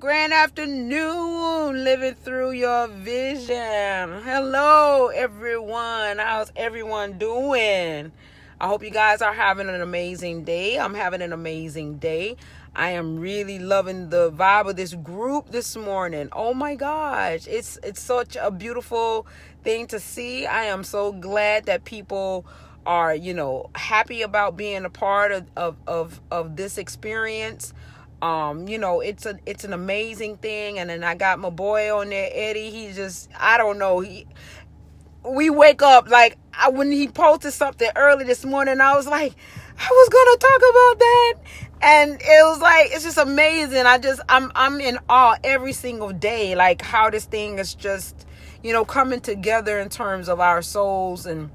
grand afternoon, living through your vision. Hello, everyone. How's everyone doing? I hope you guys are having an amazing day. I'm having an amazing day. I am really loving the vibe of this group this morning. Oh my gosh, it's such a beautiful thing to see. I am so glad that people are, happy about being a part of this experience. It's an amazing thing. And then I got my boy on there, Eddie. He just, I don't know. We wake up like when he posted something early this morning, I was like, I was gonna talk about that, and it was like, it's just amazing. I'm in awe every single day, like how this thing is just, coming together in terms of our souls, and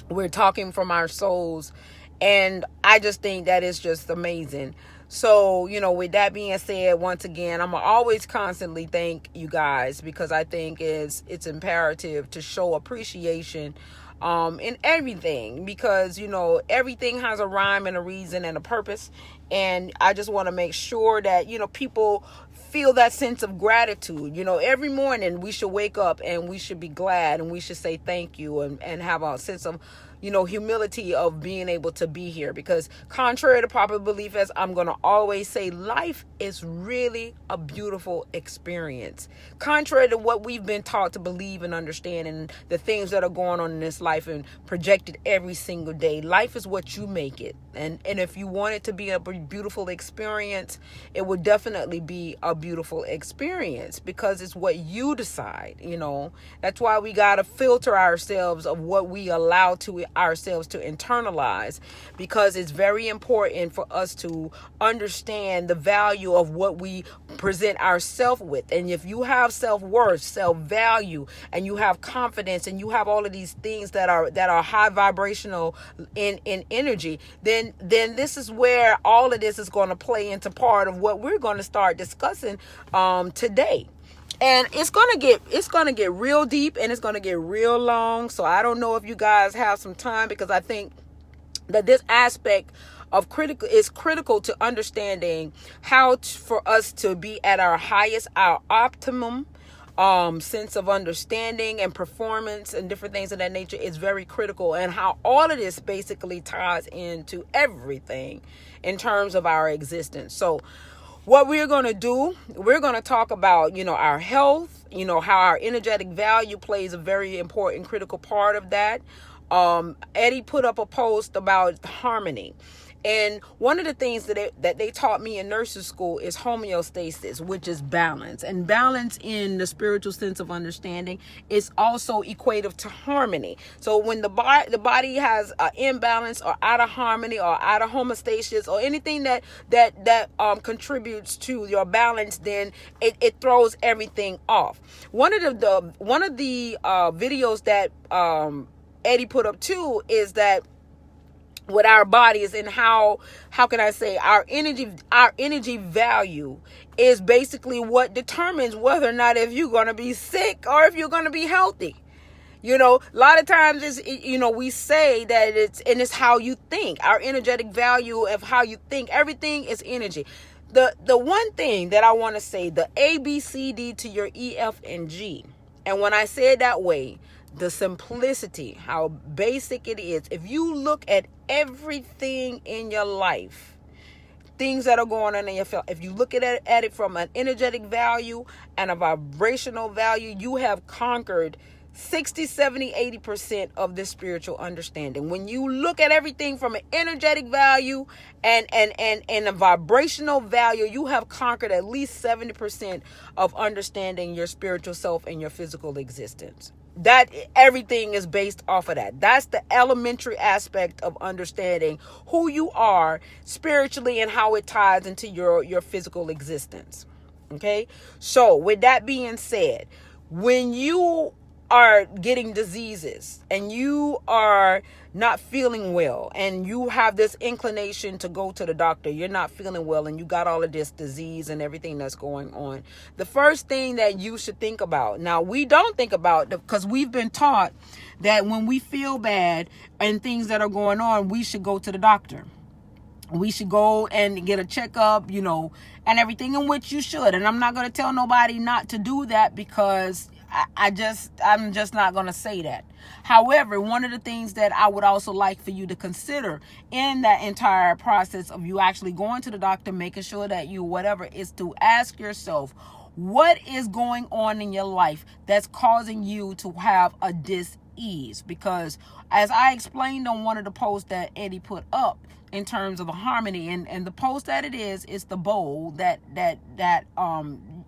we're talking from our souls, and I just think that is just amazing. So, with that being said, once again, I'm always constantly thank you guys, because I think it's imperative to show appreciation in everything, because, everything has a rhyme and a reason and a purpose. And I just want to make sure that, people feel that sense of gratitude. Every morning we should wake up and we should be glad, and we should say thank you, and have a sense of, humility of being able to be here, because contrary to popular belief, as I'm going to always say, life is really a beautiful experience. Contrary to what we've been taught to believe and understand, and the things that are going on in this life and projected every single day, life is what you make it. And if you want it to be a beautiful experience, it would definitely be a beautiful experience, because it's what you decide. That's why we got to filter ourselves of what we allow to ourselves to internalize, because it's very important for us to understand the value of what we present ourselves with. And if you have self-worth, self-value, and you have confidence, and you have all of these things that are high vibrational in energy, then this is where all of this is going to play into part of what we're going to start discussing today. And it's gonna get real deep, and it's gonna get real long. So I don't know if you guys have some time, because I think that this aspect of critical to understanding how for us to be at our highest, our optimum sense of understanding and performance and different things of that nature is very critical, and how all of this basically ties into everything in terms of our existence. So what we're going to do, we're going to talk about, our health, how our energetic value plays a very important, critical part of that. Eddie put up a post about harmony. And one of the things that they taught me in nursing school is homeostasis, which is balance. And balance in the spiritual sense of understanding is also equative to harmony. So when the body has an imbalance, or out of harmony, or out of homeostasis, or anything that contributes to your balance, then it throws everything off. One of the videos that Eddie put up too is that with our bodies, and how can I say, our energy value is basically what determines whether or not if you're going to be sick or if you're going to be healthy. A lot of times we say that it's how you think, our energetic value of how you think. Everything is energy. The one thing that I want to say, the A, B, C, D to your E, F, and G. And when I say it that way, the simplicity, how basic it is. If you look at everything in your life, things that are going on in your field, if you look at it from an energetic value and a vibrational value, you have conquered 60, 70, 80% of this spiritual understanding. When you look at everything from an energetic value and a vibrational value, you have conquered at least 70% of understanding your spiritual self and your physical existence. That everything is based off of that. That's the elementary aspect of understanding who you are spiritually and how it ties into your physical existence. Okay. So with that being said, when you are getting diseases and you are not feeling well, and you have this inclination to go to the doctor, you're not feeling well, and you got all of this disease and everything that's going on, the first thing that you should think about, now we don't think about, because we've been taught that when we feel bad and things that are going on, we should go to the doctor. we should go and get a checkup, and everything, in which you should. And I'm not going to tell nobody not to do that, because I'm just not going to say that. However, one of the things that I would also like for you to consider in that entire process of you actually going to the doctor, making sure that you whatever, is to ask yourself, what is going on in your life that's causing you to have a dis-ease? Because as I explained on one of the posts that Eddie put up in terms of the harmony, and the post that it is the bowl that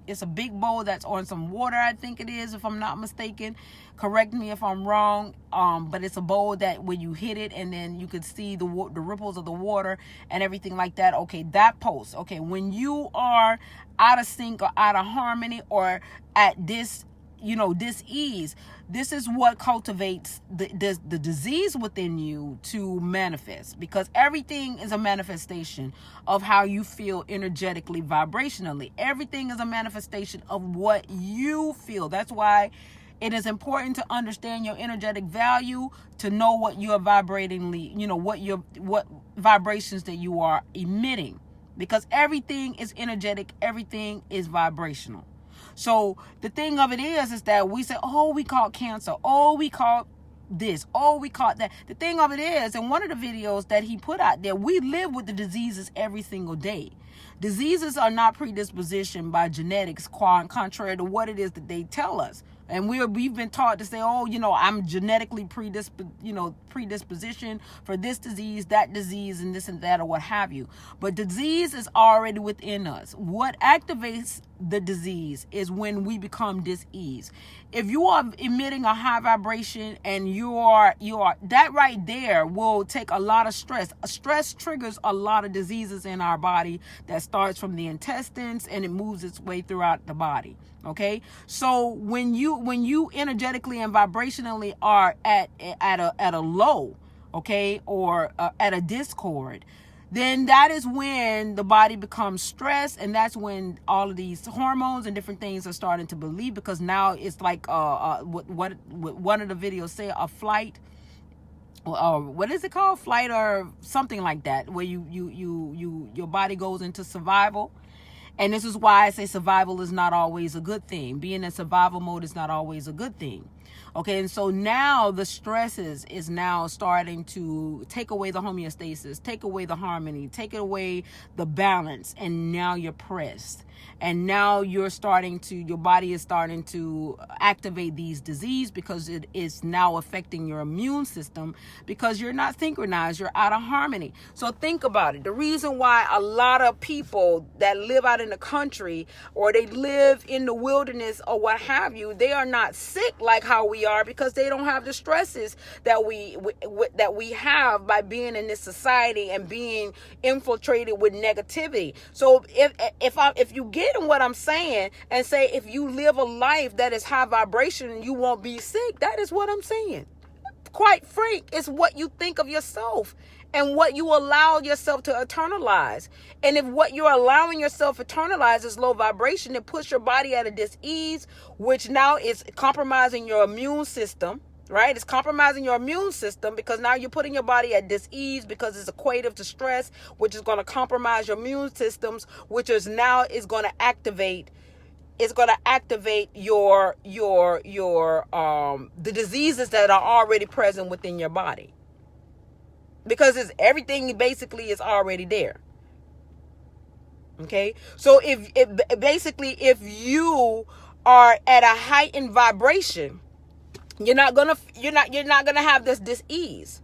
it's a big bowl that's on some water, I think it is, if I'm not mistaken. Correct me if I'm wrong. But it's a bowl that when you hit it, and then you could see the ripples of the water and everything like that. Okay, that post. Okay, when you are out of sync or out of harmony or at this dis-ease, this is what cultivates the disease within you to manifest, because everything is a manifestation of how you feel energetically, vibrationally. Everything is a manifestation of what you feel. That's why it is important to understand your energetic value, to know what you are vibratingly, what vibrations that you are emitting, because everything is energetic, everything is vibrational. So the thing of it is that we say, oh, we caught cancer, oh, we caught this, oh, we caught that. The thing of it is, in one of the videos that he put out there, we live with the diseases every single day. Diseases are not predispositioned by genetics, contrary to what it is that they tell us. And we've been taught to say, oh, I'm genetically predispositioned for this disease, that disease, and this and that, or what have you. But disease is already within us. What activates the disease is when we become dis-ease. If you are emitting a high vibration, and you are that right there will take a lot of stress. Stress triggers a lot of diseases in our body that starts from the intestines, and it moves its way throughout the body. Okay, so when you energetically and vibrationally are at a low, okay, or at a discord, then that is when the body becomes stressed, and that's when all of these hormones and different things are starting to believe, because now it's like what one of the videos say, a flight, or what is it called, flight or something like that, where your body goes into survival. And this is why I say survival is not always a good thing. Being in survival mode is not always a good thing. Okay, and so now the stresses is now starting to take away the homeostasis, take away the harmony, take away the balance, and now you're pressed. And now your body is starting to activate these diseases, because it is now affecting your immune system, because you're not synchronized, you're out of harmony. So think about it. The reason why a lot of people that live out in the country, or they live in the wilderness or what have you, they are not sick like how we are, because they don't have the stresses that we have by being in this society and being infiltrated with negativity. So if you get in what I'm saying, and say, if you live a life that is high vibration, you won't be sick. That is what I'm saying. Quite frank, it's what you think of yourself and what you allow yourself to internalize. And if what you're allowing yourself to internalize is low vibration, it puts your body at a dis-ease, which now is compromising your immune system. Right? It's compromising your immune system, because now you're putting your body at dis-ease, because it's equative to stress, which is going to compromise your immune systems, which is going to activate your the diseases that are already present within your body, because everything basically is already there. Okay, so if you are at a heightened vibration, you're not gonna have this dis-ease.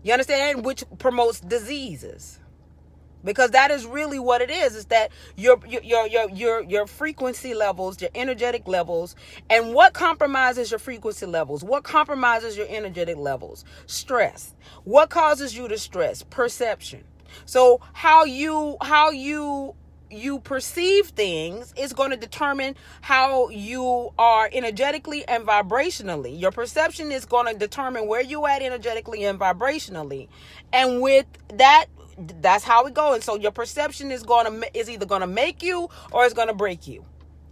You understand? Which promotes diseases, because that is really what it is that your frequency levels, your energetic levels. And what compromises your frequency levels? What compromises your energetic levels? Stress. What causes you to stress? Perception. So how you perceive things is going to determine how you are energetically and vibrationally. Your perception is going to determine where you at energetically and vibrationally. And with that, that's how it goes. And so your perception is either going to make you or it's going to break you.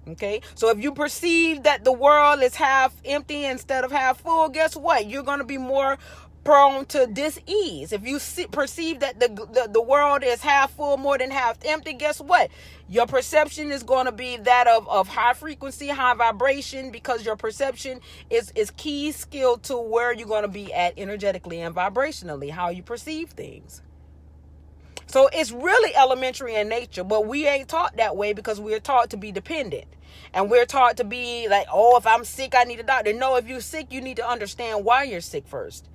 Okay, so if you perceive that the world is half empty instead of half full, guess what? You're going to be more prone to dis-ease. If you perceive that the world is half full more than half empty, guess what? Your perception is going to be that of high frequency, high vibration, because your perception is key skill to where you're going to be at energetically and vibrationally, how you perceive things. So it's really elementary in nature, but we ain't taught that way because we're taught to be dependent. And we're taught to be like, oh, if I'm sick, I need a doctor. No, if you're sick, you need to understand why you're sick first.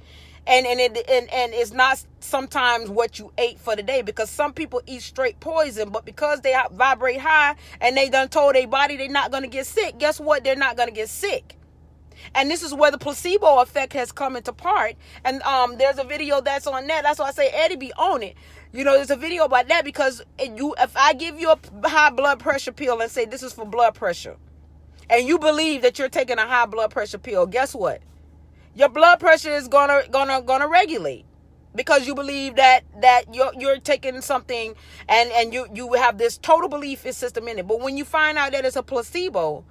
And it's not sometimes what you ate for the day, because some people eat straight poison, but because they vibrate high and they done told their body they're not going to get sick, guess what? They're not going to get sick. And this is where the placebo effect has come into part. And there's a video that's on that. That's why I say Eddie be on it. You know, there's a video about that, because if I give you a high blood pressure pill and say this is for blood pressure, and you believe that you're taking a high blood pressure pill, guess what? Your blood pressure is gonna regulate, because you believe that you're taking something and you have this total belief system in it. But when you find out that it's a placebo,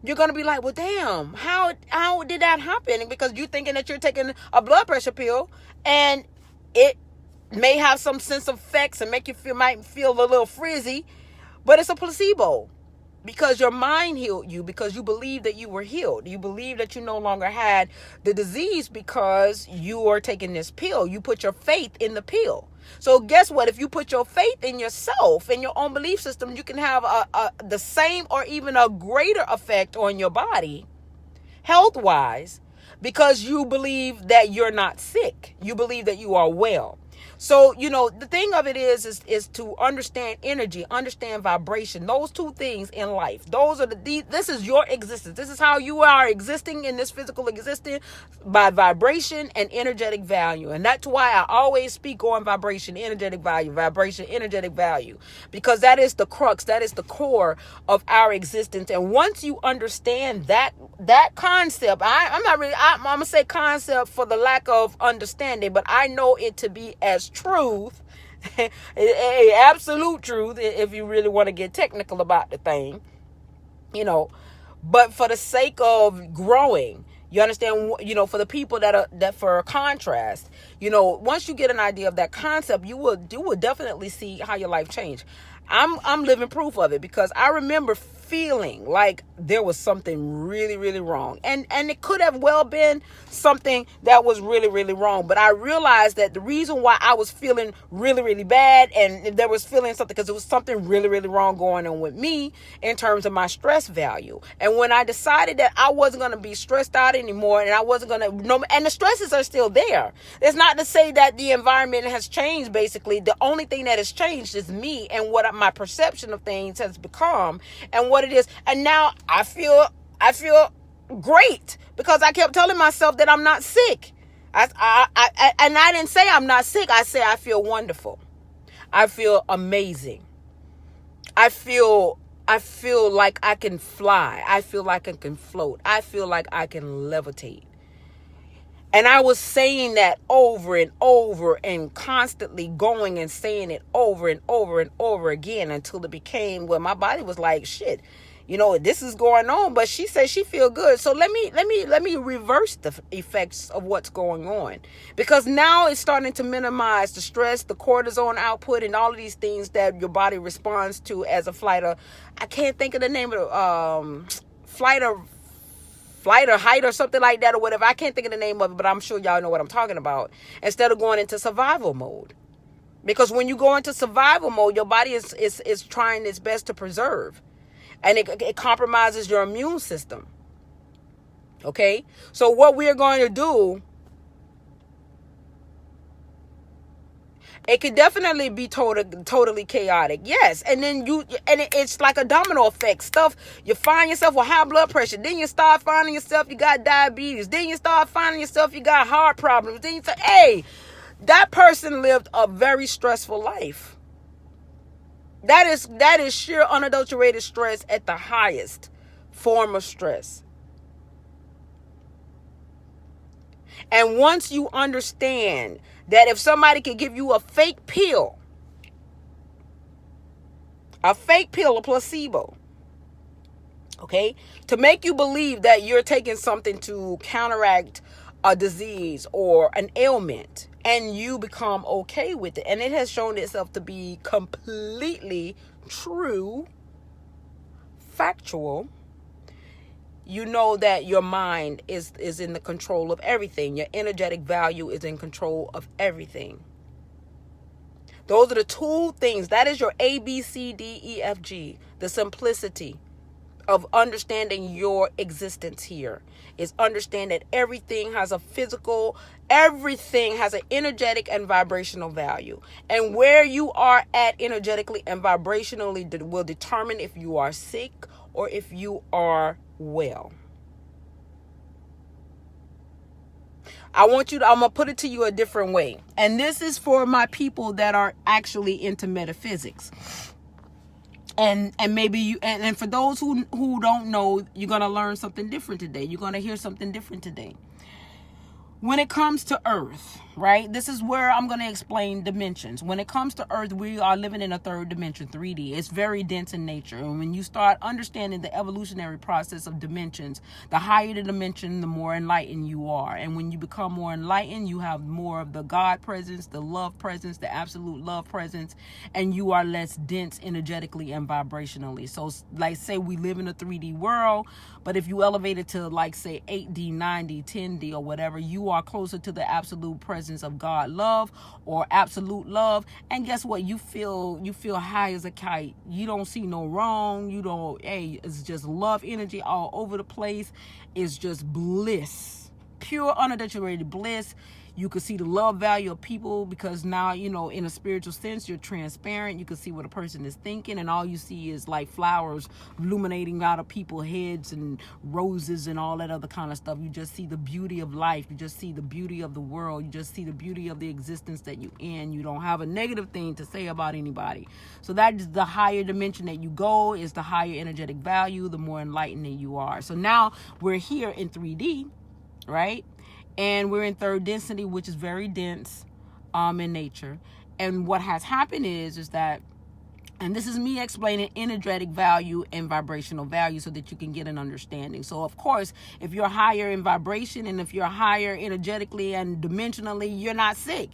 you're going to be like, well, damn, how did that happen? Because you're thinking that you're taking a blood pressure pill, and it may have some sense of effects and might feel a little frizzy, but it's a placebo. Because your mind healed you, because you believe that you were healed. You believe that you no longer had the disease because you are taking this pill. You put your faith in the pill. So guess what? If you put your faith in yourself, in your own belief system, you can have the same or even a greater effect on your body, health-wise, because you believe that you're not sick. You believe that you are well. So, you know, the thing of it is to understand energy, understand vibration, those two things in life. Those are this is your existence. This is how you are existing in this physical existence, by vibration and energetic value. And that's why I always speak on vibration, energetic value, because that is the crux, that is the core of our existence. And once you understand that concept, I'm going to say concept for the lack of understanding, but I know it to be as truth, a absolute truth, if you really want to get technical about the thing, you know. But for the sake of growing, you understand, you know, for the people that for contrast, you know, once you get an idea of that concept, you will definitely see how your life changed. I'm living proof of it, because I remember feeling like there was something really, really wrong. And it could have well been something that was really, really wrong. But I realized that the reason why I was feeling really, really bad, and there was feeling something, because it was something really, really wrong going on with me in terms of my stress value. And when I decided that I wasn't going to be stressed out anymore, and I wasn't going to, and the stresses are still there. It's not to say that the environment has changed, basically. The only thing that has changed is me and what my perception of things has become and what it is. And now I feel great, because I kept telling myself that I'm not sick. And I didn't say I'm not sick. I say I feel wonderful. I feel amazing. I feel like I can fly. I feel like I can float. I feel like I can levitate. And I was saying that over and over, and constantly going and saying it over and over and over again, until it became where my body was like, shit, you know, this is going on. But she said she feel good. So let me reverse the effects of what's going on, because now it's starting to minimize the stress, the cortisone output, and all of these things that your body responds to as a flight or, I can't think of the name of flight or height or something like that, or whatever. I can't think of the name of it, but I'm sure y'all know what I'm talking about. Instead of going into survival mode. Because when you go into survival mode, your body is trying its best to preserve. And it compromises your immune system. Okay? So what we're going to do, it could definitely be totally chaotic. Yes. And then it's like a domino effect. Stuff, you find yourself with high blood pressure. Then you start finding yourself you got diabetes. Then you start finding yourself you got heart problems. Then you say, hey, that person lived a very stressful life. That is sheer unadulterated stress at the highest form of stress. And once you understand that if somebody could give you a fake pill, a placebo, okay, to make you believe that you're taking something to counteract a disease or an ailment, and you become okay with it, and it has shown itself to be completely true, factual, you know that your mind is in the control of everything. Your energetic value is in control of everything. Those are the two things. That is your A, B, C, D, E, F, G. The simplicity of understanding your existence here is understand that everything has a physical, everything has an energetic and vibrational value. And where you are at energetically and vibrationally will determine if you are sick or if you are well. I'm going to put it to you a different way. And this is for my people that are actually into metaphysics. And maybe you, and for those who don't know, you're going to learn something different today. You're going to hear something different today. When it comes to Earth, right? This is where I'm going to explain dimensions. When it comes to Earth, we are living in a third dimension, 3D. It's very dense in nature. And when you start understanding the evolutionary process of dimensions, the higher the dimension, the more enlightened you are. And when you become more enlightened, you have more of the God presence, the love presence, the absolute love presence, and you are less dense energetically and vibrationally. So like say we live in a 3D world, but if you elevate it to like say 8D, 9D, 10D or whatever, you are closer to the absolute presence of God love or absolute love. And guess what? You feel high as a kite. You don't see no wrong. You don't, hey, it's just love energy all over the place. It's just bliss, pure unadulterated bliss. You can see the love value of people because now, you know, in a spiritual sense, you're transparent. You can see what a person is thinking, and all you see is like flowers illuminating out of people's heads and roses and all that other kind of stuff. You just see the beauty of life. You just see the beauty of the world. You just see the beauty of the existence that you're in. You don't have a negative thing to say about anybody. So that is the higher dimension that you go, is the higher energetic value, the more enlightened you are. So now we're here in 3D, right? And we're in third density, which is very dense in nature. And what has happened is that, and this is me explaining energetic value and vibrational value so that you can get an understanding. So, of course, if you're higher in vibration and if you're higher energetically and dimensionally, you're not sick.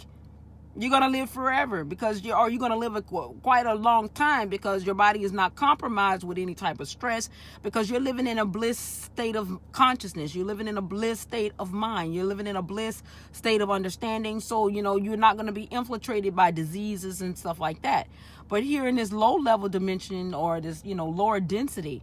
You're going to live forever because you're going to live quite a long time because your body is not compromised with any type of stress because you're living in a bliss state of consciousness. You're living in a bliss state of mind. You're living in a bliss state of understanding. So, you know, you're not going to be infiltrated by diseases and stuff like that. But here in this low level dimension or this, you know, lower density,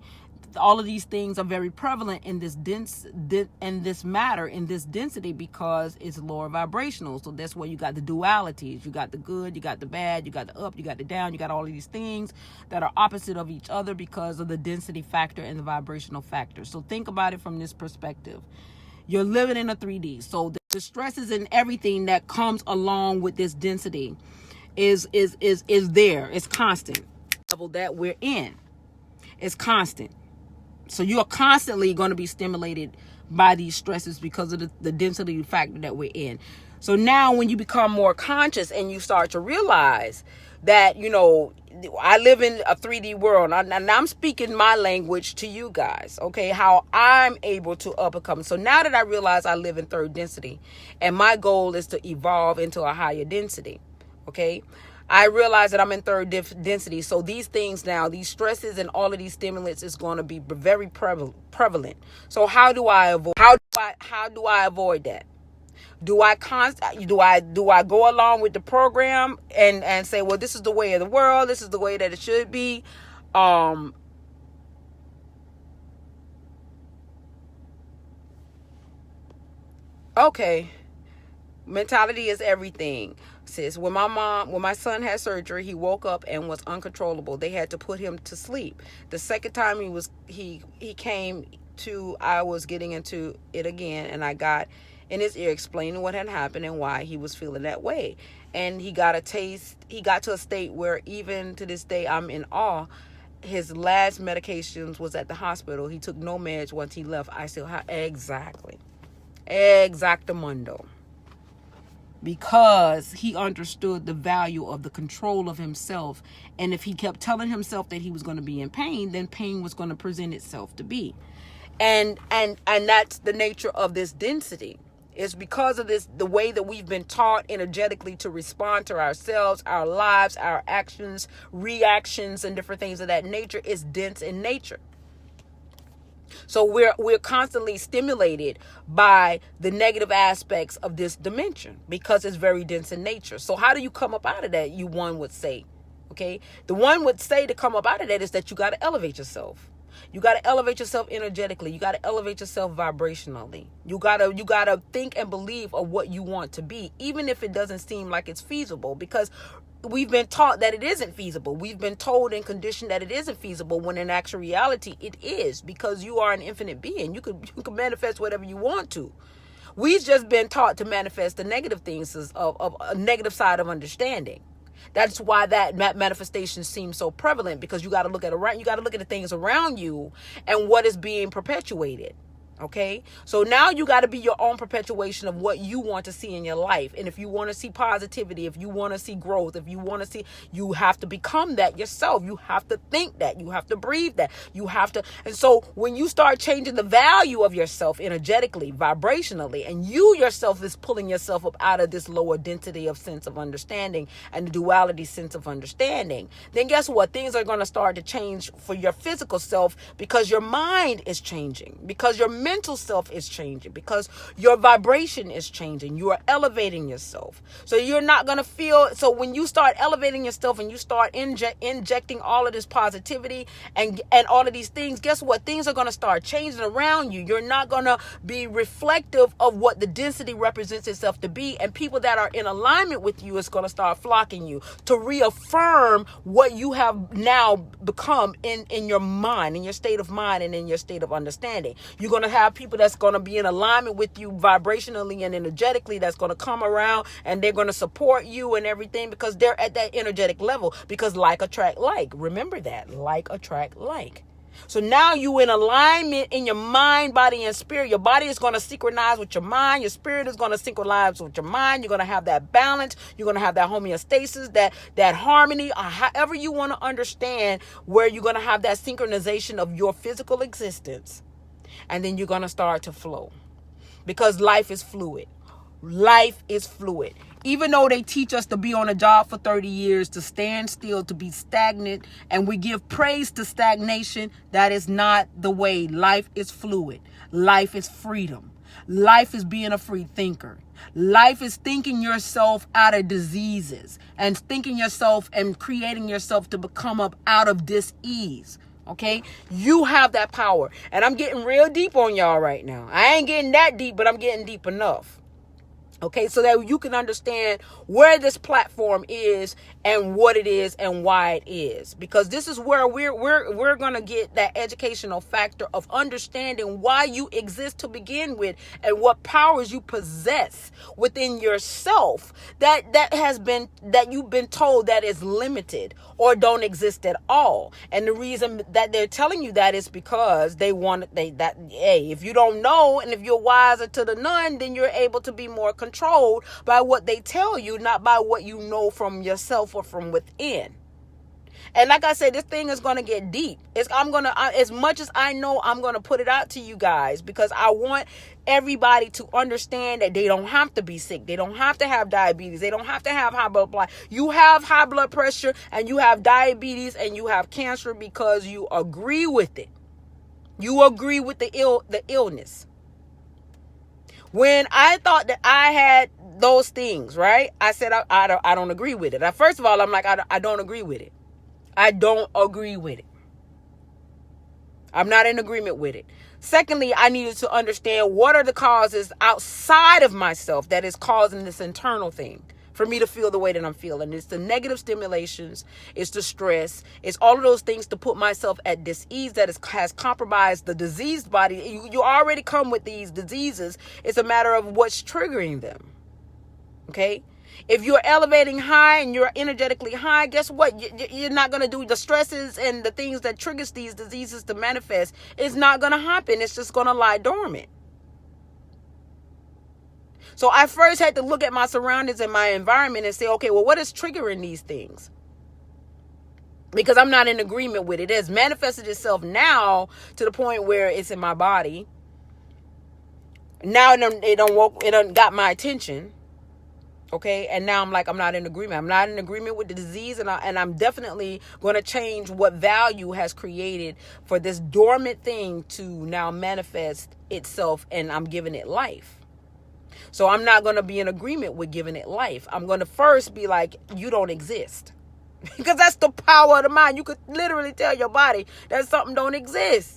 all of these things are very prevalent in this in this matter, in this density, because it's lower vibrational. So that's where you got the dualities. You got the good, you got the bad, you got the up, you got the down, you got all of these things that are opposite of each other because of the density factor and the vibrational factor. So think about it from this perspective. You're living in a 3D. So the stresses and everything that comes along with this density is there. It's constant. The level that we're in is constant. So you're constantly going to be stimulated by these stresses because of the density factor that we're in. So now when you become more conscious and you start to realize that, you know, I live in a 3D world. And I'm speaking my language to you guys, okay, how I'm able to overcome. So now that I realize I live in third density and my goal is to evolve into a higher density, okay, I realize that I'm in third density. So these things now, these stresses and all of these stimulants is going to be very prevalent. So how do I avoid that? Do I go along with the program and say, well, this is the way of the world, this is the way that it should be? Okay. Mentality is everything, sis. When my son had surgery, he woke up and was uncontrollable. They had to put him to sleep. The second time he came to, I was getting into it again, and I got in his ear explaining what had happened and why he was feeling that way. And he got to a state where even to this day I'm in awe. His last medications was at the hospital. He took no meds once he left. I said, how exactly? Exactamundo. Because he understood the value of the control of himself. And if he kept telling himself that he was going to be in pain, then pain was going to present itself to be. And that's the nature of this density. It's because of the way that we've been taught energetically to respond to ourselves, our lives, our actions, reactions, and different things of that nature is dense in nature. So we're constantly stimulated by the negative aspects of this dimension because it's very dense in nature. So how do you come up out of that? One would say, okay, the one would say to come up out of that is that you got to elevate yourself. You got to elevate yourself energetically. You got to elevate yourself vibrationally. You got to think and believe of what you want to be, even if it doesn't seem like it's feasible, because we've been taught that it isn't feasible. We've been told and conditioned that it isn't feasible, when in actual reality it is, because you are an infinite being. You can manifest whatever you want to. We've just been taught to manifest the negative things of a negative side of understanding. That's why that manifestation seems so prevalent, because you got to look at the things around you and what is being perpetuated. Okay, so now you got to be your own perpetuation of what you want to see in your life. And if you want to see positivity, if you want to see growth, if you want to see, you have to become that yourself. You have to think that. You have to breathe that. You have to. And so when you start changing the value of yourself energetically, vibrationally, and you yourself is pulling yourself up out of this lower density of sense of understanding and the duality sense of understanding, then guess what? Things are going to start to change for your physical self, because your mind is changing, because your mental self is changing, because your vibration is changing. You are elevating yourself. So you're not going to feel. So when you start elevating yourself and you start injecting all of this positivity and all of these things, guess what? Things are going to start changing around you. You're not going to be reflective of what the density represents itself to be. And people that are in alignment with you is going to start flocking you to reaffirm what you have now become in your mind, in your state of mind, and in your state of understanding. You're going to have people that's going to be in alignment with you vibrationally and energetically, that's going to come around and they're going to support you and everything, because they're at that energetic level, because like attract like. Remember that, like attract like. So now you in alignment in your mind, body, and spirit. Your body is going to synchronize with your mind. Your spirit is going to synchronize with your mind. You're going to have that balance. You're going to have that homeostasis, that harmony, or however you want to understand, where you're going to have that synchronization of your physical existence. And then you're going to start to flow, because life is fluid. Life is fluid. Even though they teach us to be on a job for 30 years, to stand still, to be stagnant, and we give praise to stagnation, that is not the way. Life is fluid. Life is freedom. Life is being a free thinker. Life is thinking yourself out of diseases and thinking yourself and creating yourself to become up out of dis-ease. Okay, you have that power. And I'm getting real deep on y'all right now. I ain't getting that deep, but I'm getting deep enough. Okay, so that you can understand where this platform is and what it is and why it is. Because this is where we're going to get that educational factor of understanding why you exist to begin with, and what powers you possess within yourself that you've been told that is limited or don't exist at all. And the reason that they're telling you that is because if you don't know, and if you're wiser to the none, then you're able to be more controlled by what they tell you, not by what you know from yourself or from within. And like I said, this thing is going to get deep. As much as I know, I'm going to put it out to you guys, because I want everybody to understand that they don't have to be sick. They don't have to have diabetes. They don't have to have high blood pressure. You have high blood pressure and you have diabetes and you have cancer because you agree with it. You agree with the illness. When I thought that I had those things, right? I said, I don't agree with it. First of all, I'm like, I don't agree with it. I don't agree with it. I'm not in agreement with it. Secondly, I needed to understand what are the causes outside of myself that is causing this internal thing for me to feel the way that I'm feeling. It's the negative stimulations. It's the stress. It's all of those things to put myself at dis-ease that has compromised the diseased body. You already come with these diseases. It's a matter of what's triggering them. Okay? If you're elevating high and you're energetically high, guess what? You're not going to do the stresses and the things that triggers these diseases to manifest. It's not going to happen. It's just going to lie dormant. So I first had to look at my surroundings and my environment and say, okay, well, what is triggering these things? Because I'm not in agreement with it. It has manifested itself now to the point where it's in my body. Now it done got my attention. Okay, and now I'm like, I'm not in agreement. I'm not in agreement with the disease, and I'm definitely going to change what value has created for this dormant thing to now manifest itself, and I'm giving it life. So I'm not going to be in agreement with giving it life. I'm going to first be like, you don't exist. Because that's the power of the mind. You could literally tell your body that something don't exist.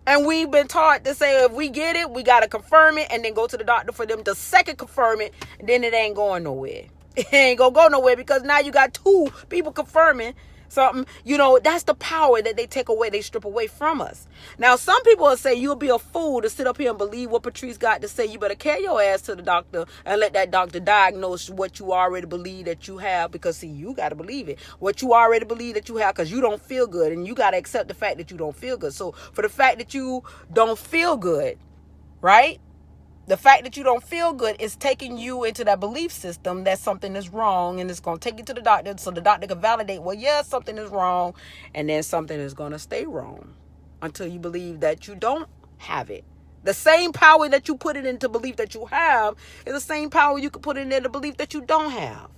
And we've been taught to say, if we get it, we got to confirm it and then go to the doctor for them to second confirm it. And then it ain't going nowhere. It ain't going to go nowhere because now you got two people confirming something. You know, that's the power that they take away, they strip away from us. Now, some people will say you'll be a fool to sit up here and believe what Patrice got to say. You better carry your ass to the doctor and let that doctor diagnose what you already believe that you have. Because, see, you got to believe it. What you already believe that you have, because you don't feel good. And you got to accept the fact that you don't feel good. So, for the fact that you don't feel good, right? The fact that you don't feel good is taking you into that belief system that something is wrong, and it's going to take you to the doctor so the doctor can validate, well, yeah, something is wrong, and then something is going to stay wrong until you believe that you don't have it. The same power that you put it into belief that you have is the same power you could put in there to belief that you don't have.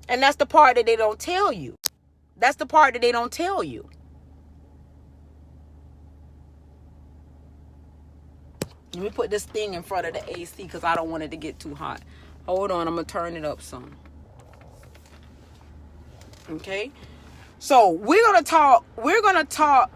And that's the part that they don't tell you. That's the part that they don't tell you. Let me put this thing in front of the AC because I don't want it to get too hot. Hold on, I'm going to turn it up some. Okay? So, we're going to talk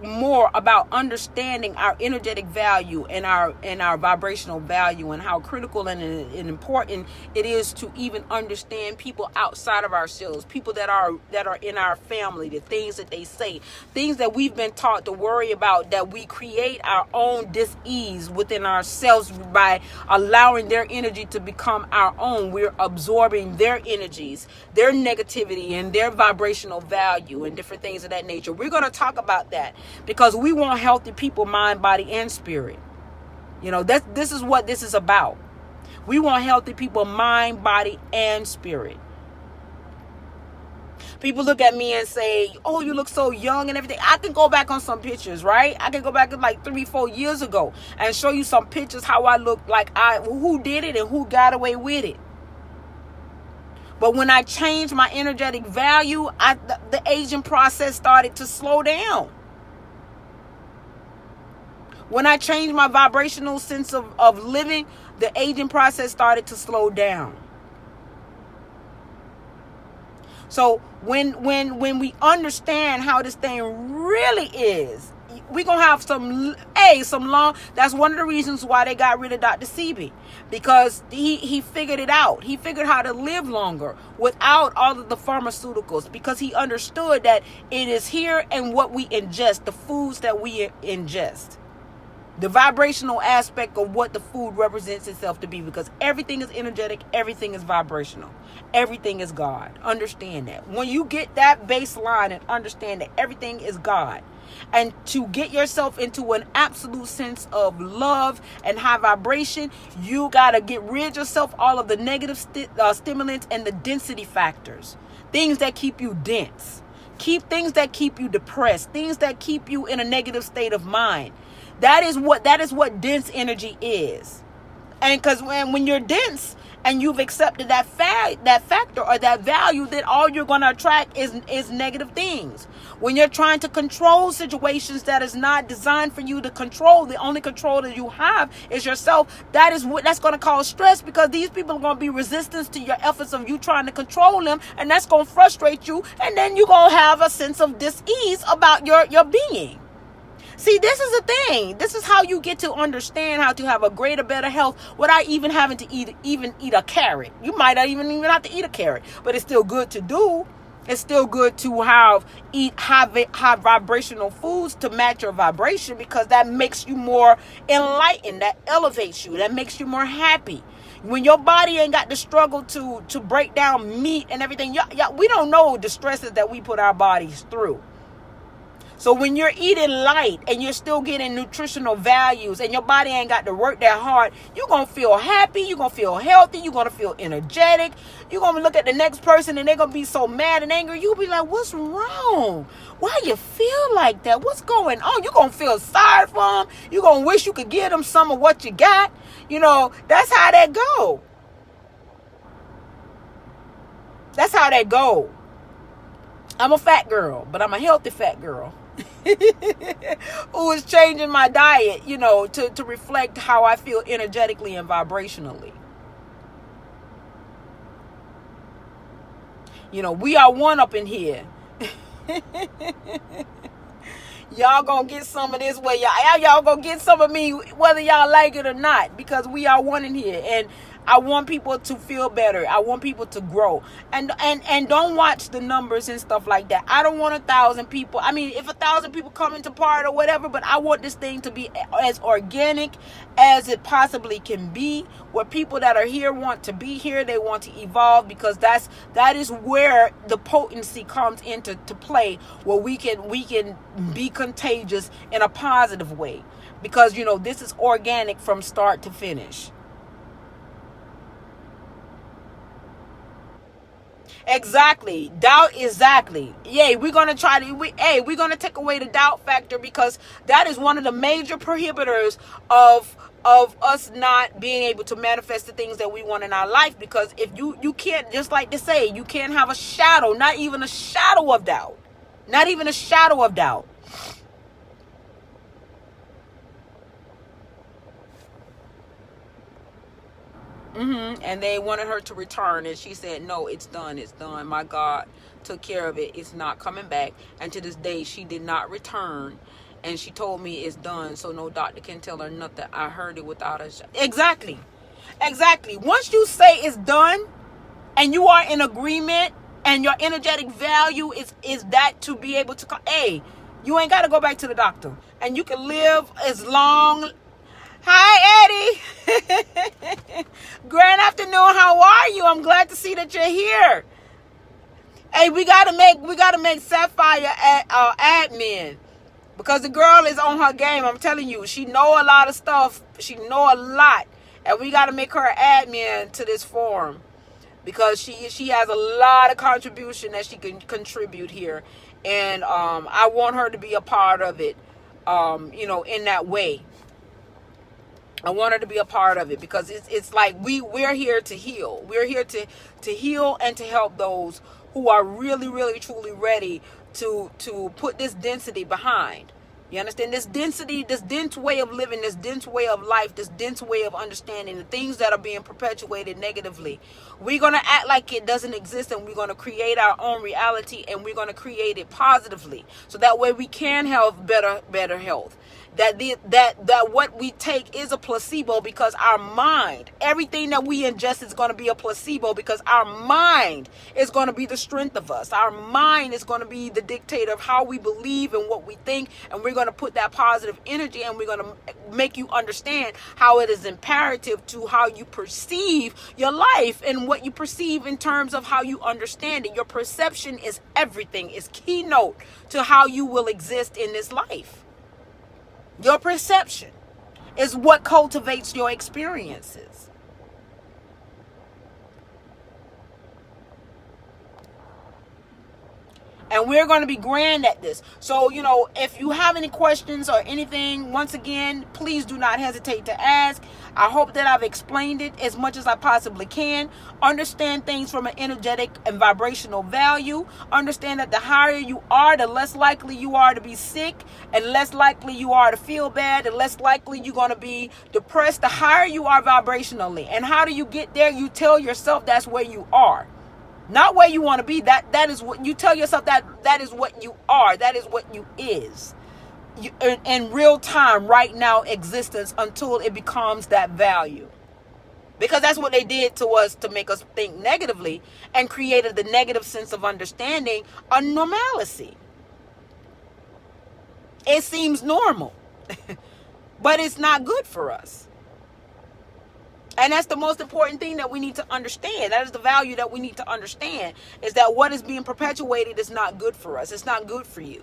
more about understanding our energetic value and our vibrational value, and how critical and important it is to even understand people outside of ourselves, people that are in our family, the things that they say, things that we've been taught to worry about, that we create our own dis-ease within ourselves by allowing their energy to become our own. We're absorbing their energies, their negativity, and their vibrational value, and different things of that nature. We're going to talk about that, because we want healthy people, mind, body, and spirit. You know, this is what this is about. We want healthy people, mind, body, and spirit. People look at me and say, oh, you look so young and everything. I can go back on some pictures, right? I can go back like 3-4 years ago and show you some pictures how I look like who did it and who got away with it. But when I changed my energetic value, the aging process started to slow down. When I changed my vibrational sense of living, the aging process started to slow down. So when we understand how this thing really is, we're going to have some long. That's one of the reasons why they got rid of Dr. Sebi, because he figured it out. He figured how to live longer without all of the pharmaceuticals, because he understood that it is here and what we ingest, the foods that we ingest. The vibrational aspect of what the food represents itself to be, because everything is energetic, everything is vibrational, everything is God. Understand that. When you get that baseline and understand that everything is God, and to get yourself into an absolute sense of love and high vibration, you got to get rid yourself all of the negative stimulants and the density factors, things that keep you dense, things that keep you depressed, things that keep you in a negative state of mind. That is what dense energy is. And because when you're dense and you've accepted that factor or that value, then all you're going to attract is negative things. When you're trying to control situations that is not designed for you to control, the only control that you have is yourself. That's going to cause stress, because these people are going to be resistance to your efforts of you trying to control them, and that's going to frustrate you, and then you're going to have a sense of dis-ease about your being. See, this is the thing. This is how you get to understand how to have a greater, better health without even having to eat a carrot. You might not even have to eat a carrot, but it's still good to do. It's still good to eat high vibrational foods to match your vibration, because that makes you more enlightened. That elevates you. That makes you more happy. When your body ain't got the struggle to break down meat and everything, we don't know the stresses that we put our bodies through. So when you're eating light and you're still getting nutritional values and your body ain't got to work that hard, you're going to feel happy, you're going to feel healthy, you're going to feel energetic. You're going to look at the next person and they're going to be so mad and angry. You'll be like, what's wrong? Why you feel like that? What's going on? You're going to feel sorry for them. You're going to wish you could give them some of what you got. You know, that's how that go. That's how that go. I'm a fat girl, but I'm a healthy fat girl. Who is changing my diet, you know, to reflect how I feel energetically and vibrationally. You know, we are one up in here. Y'all gonna get some of this where y'all gonna get some of me whether y'all like it or not, because we are one in here. And I want people to feel better. I want people to grow. And don't watch the numbers and stuff like that. I don't want 1,000 people. I mean, if 1,000 people come into part or whatever, but I want this thing to be as organic as it possibly can be, where people that are here want to be here. They want to evolve, because that is where the potency comes into play, where we can be contagious in a positive way, because, you know, this is organic from start to finish. Exactly. Doubt. Exactly. Yeah, we're gonna we're gonna take away the doubt factor, because that is one of the major prohibitors of us not being able to manifest the things that we want in our life. Because if you can't, just like they say, you can't have a shadow, not even a shadow of doubt. Not even a shadow of doubt. And they wanted her to return, and she said, no, it's done. It's done. My God took care of it. It's not coming back. And to this day, she did not return. And she told me it's done, so no doctor can tell her nothing. I heard it without a shot. Exactly. Exactly. Once you say it's done and you are in agreement, and your energetic value is that to be able to, hey, you ain't got to go back to the doctor. And you can live as long. Hi, Eddie. Grand afternoon. How are you? I'm glad to see that you're here. Hey, we gotta make Sapphire admin, because the girl is on her game. I'm telling you, she know a lot of stuff. She know a lot, and we gotta make her admin to this forum, because she has a lot of contribution that she can contribute here, and I want her to be a part of it. You know, in that way. I want her to be a part of it, because it's like we're here to heal. We're here to heal and to help those who are really, really, truly ready to put this density behind. You understand? This density, this dense way of living, this dense way of life, this dense way of understanding the things that are being perpetuated negatively. We're going to act like it doesn't exist, and we're going to create our own reality, and we're going to create it positively. So that way we can have better health. That what we take is a placebo, because our mind, everything that we ingest is going to be a placebo, because our mind is going to be the strength of us. Our mind is going to be the dictator of how we believe and what we think, and we're going to put that positive energy, and we're going to make you understand how it is imperative to how you perceive your life, and what you perceive in terms of how you understand it. Your perception is everything. It's keynote to how you will exist in this life. Your perception is what cultivates your experiences. And we're going to be grand at this. So, you know, if you have any questions or anything, once again, please do not hesitate to ask. I hope that I've explained it as much as I possibly can. Understand things from an energetic and vibrational value. Understand that the higher you are, the less likely you are to be sick, and less likely you are to feel bad, and less likely you're going to be depressed. The higher you are vibrationally. And how do you get there? You tell yourself that's where you are. Not where you want to be. That is what you tell yourself, that is what you are. That is what you is. In real time, right now, existence, until it becomes that value. Because that's what they did to us, to make us think negatively, and created the negative sense of understanding, a normalcy. It seems normal, but it's not good for us. And that's the most important thing that we need to understand. That is the value that we need to understand, is that what is being perpetuated is not good for us. It's not good for you.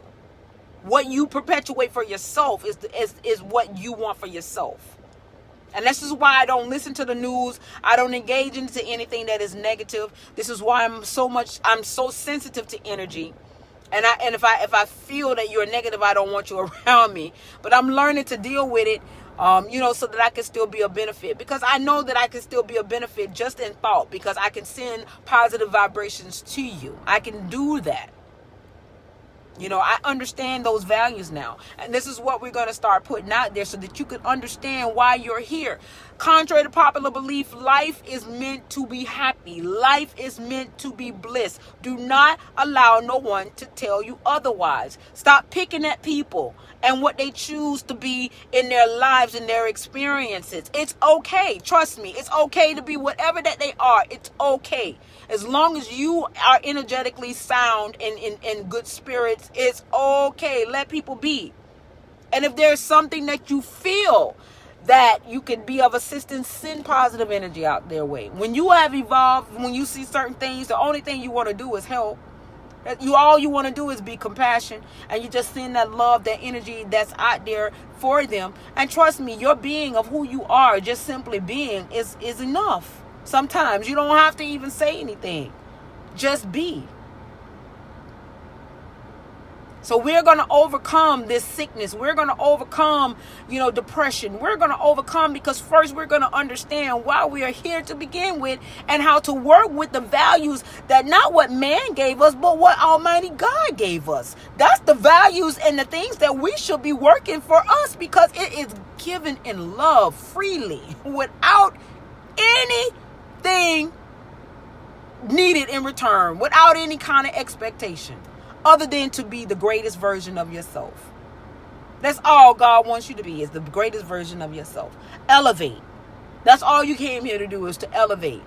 What you perpetuate for yourself is what you want for yourself. And this is why I don't listen to the news. I don't engage into anything that is negative. This is why I'm so sensitive to energy. And if I feel that you're negative, I don't want you around me. But I'm learning to deal with it, so that I can still be a benefit. Because I know that I can still be a benefit just in thought, because I can send positive vibrations to you. I can do that. I understand those values now. And this is what we're going to start putting out there so that you can understand why you're here. Contrary to popular belief, life is meant to be happy. Life is meant to be bliss. Do not allow no one to tell you otherwise. Stop picking at people and what they choose to be in their lives and their experiences. It's okay. Trust me. It's okay to be whatever that they are. It's okay. As long as you are energetically sound and in good spirits, it's okay. Let people be. And if there's something that you feel that you can be of assistance, send positive energy out their way. When you have evolved, when you see certain things, the only thing you want to do is help. All you want to do is be compassion, and you just send that love, that energy that's out there for them. And trust me, your being of who you are, just simply being, is enough. Sometimes you don't have to even say anything. Just be. So we're going to overcome this sickness. We're going to overcome, depression. We're going to overcome, because first we're going to understand why we are here to begin with, and how to work with the values that not what man gave us, but what Almighty God gave us. That's the values and the things that we should be working for us, because it is given in love freely without anything needed in return, without any kind of expectation, other than to be the greatest version of yourself. That's all God wants you to be, is the greatest version of yourself. Elevate. That's all you came here to do, is to elevate.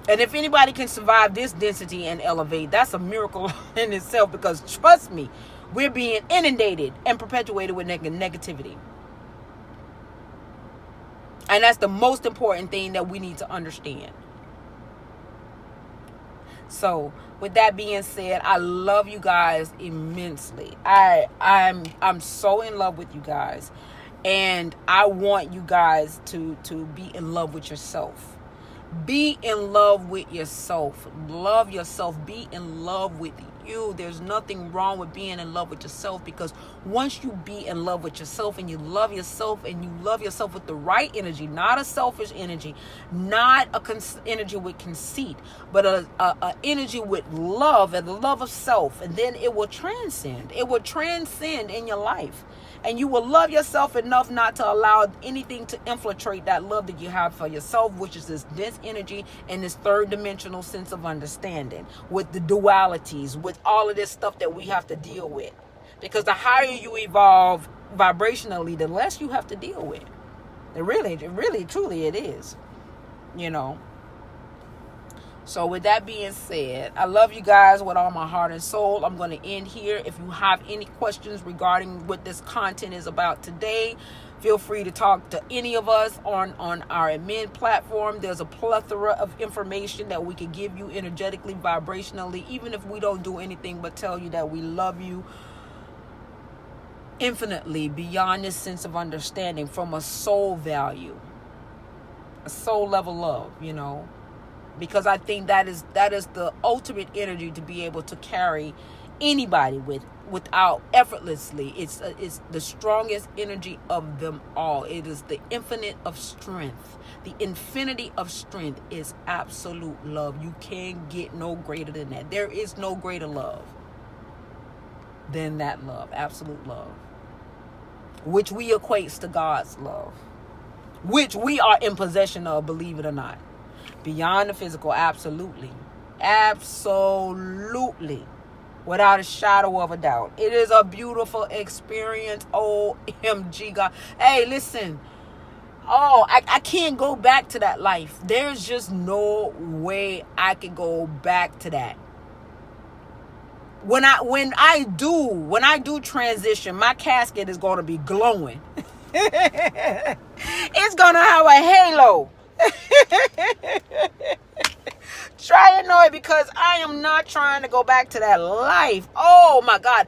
And if anybody can survive this density and elevate, that's a miracle in itself, because trust me, we're being inundated and perpetuated with negativity. And that's the most important thing that we need to understand. So with that being said, I love you guys immensely. I'm so in love with you guys. And I want you guys to be in love with yourself. Be in love with yourself. Love yourself. Be in love with you. There's nothing wrong with being in love with yourself, because once you be in love with yourself and you love yourself, and you love yourself with the right energy, not a selfish energy, not energy with conceit, but a energy with love, and the love of self, and then it will transcend. It will transcend in your life. And you will love yourself enough not to allow anything to infiltrate that love that you have for yourself, which is this dense energy and this third dimensional sense of understanding, with the dualities, with all of this stuff that we have to deal with. Because the higher you evolve vibrationally, the less you have to deal with. It really, truly it is. So with that being said, I love you guys with all my heart and soul. I'm going to end here. If you have any questions regarding what this content is about today, feel free to talk to any of us on our admin platform. There's a plethora of information that we can give you energetically, vibrationally, even if we don't do anything but tell you that we love you infinitely beyond this sense of understanding, from a soul value, a soul level love, because I think that is the ultimate energy to be able to carry anybody without effortlessly. It's the strongest energy of them all. It is the infinite of strength. The infinity of strength is absolute love. You can't get no greater than that. There is no greater love than that love, absolute love, which we equates to God's love, which we are in possession of, believe it or not. Beyond the physical, absolutely. Absolutely. Without a shadow of a doubt. It is a beautiful experience. OMG, God. Hey, listen. I can't go back to that life. There's just no way I can go back to that. When I do transition, my casket is going to be glowing. It's going to have a halo. Try and know it, because I am not trying to go back to that life. Oh my God.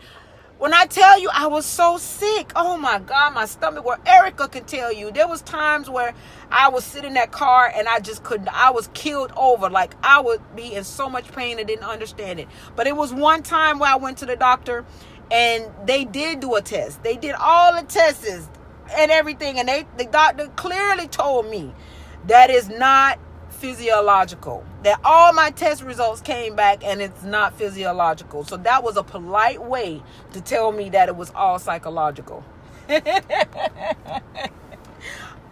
When I tell you I was so sick, oh my God, my stomach, where Erica can tell you, there was times where I would sit in that car and I just couldn't, I was killed over. Like I would be in so much pain and didn't understand it. But it was one time where I went to the doctor and they did do a test. They did all the tests and everything. And the doctor clearly told me that is not physiological, that all my test results came back and it's not physiological. So that was a polite way to tell me that it was all psychological.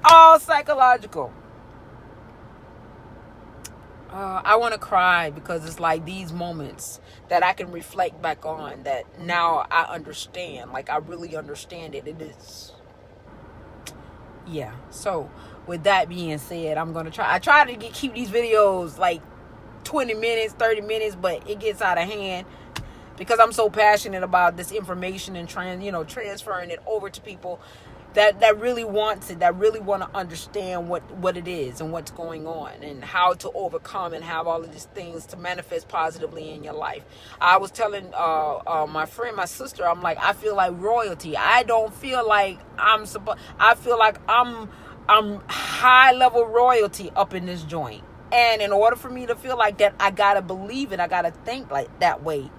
All psychological. I want to cry because it's like these moments that I can reflect back on that now I understand. Like I really understand it. It is, yeah. So with that being said, I'm going to try. I try to keep these videos like 20 minutes, 30 minutes, but it gets out of hand because I'm so passionate about this information and transferring it over to people that really wants it, that really want to understand what it is and what's going on and how to overcome and have all of these things to manifest positively in your life. I was telling my friend, my sister, I'm like, I feel like royalty. I don't feel like I feel like I'm high level royalty up in this joint. And in order for me to feel like that, I gotta believe it. I gotta think like that way,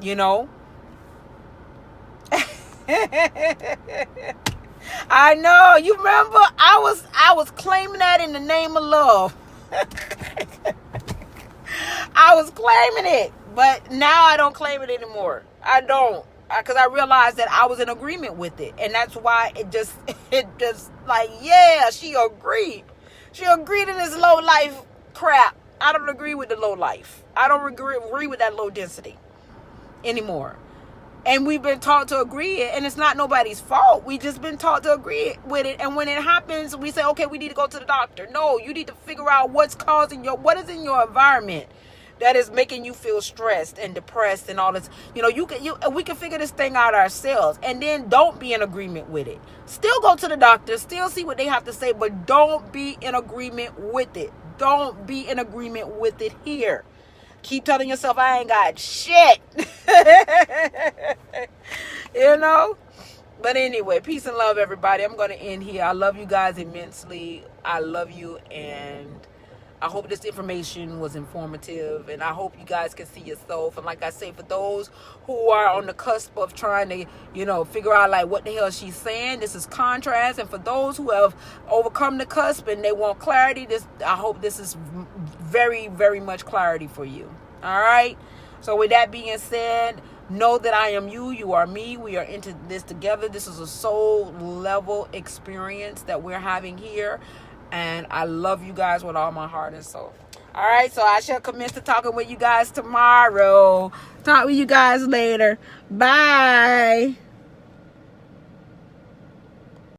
you know. I know. You remember? I was claiming that in the name of love. I was claiming it, but now I don't claim it anymore. I don't, because I realized that I was in agreement with it, and that's why it just like, yeah, she agreed. She agreed to this low life crap. I don't agree with the low life. I don't agree with that low density anymore. And we've been taught to agree it, and it's not nobody's fault. We just been taught to agree with it. And when it happens, we say, okay, we need to go to the doctor. No, you need to figure out what is in your environment that is making you feel stressed and depressed and all this. We can figure this thing out ourselves, and then don't be in agreement with it. Still go to the doctor, still see what they have to say, but don't be in agreement with it. Don't be in agreement with it here. Keep telling yourself, I ain't got shit. But anyway, peace and love, everybody. I'm going to end here. I love you guys immensely. I love you, and I hope this information was informative, and I hope you guys can see yourself. And like I say, for those who are on the cusp of trying to, figure out like what the hell she's saying, this is contrast. And for those who have overcome the cusp and they want clarity, I hope this is very, very much clarity for you. All right. So with that being said, know that I am you, you are me. We are into this together. This is a soul level experience that we're having here. And I love you guys with all my heart and soul. All right, so I shall commence to talking with you guys tomorrow. Talk with you guys later. Bye.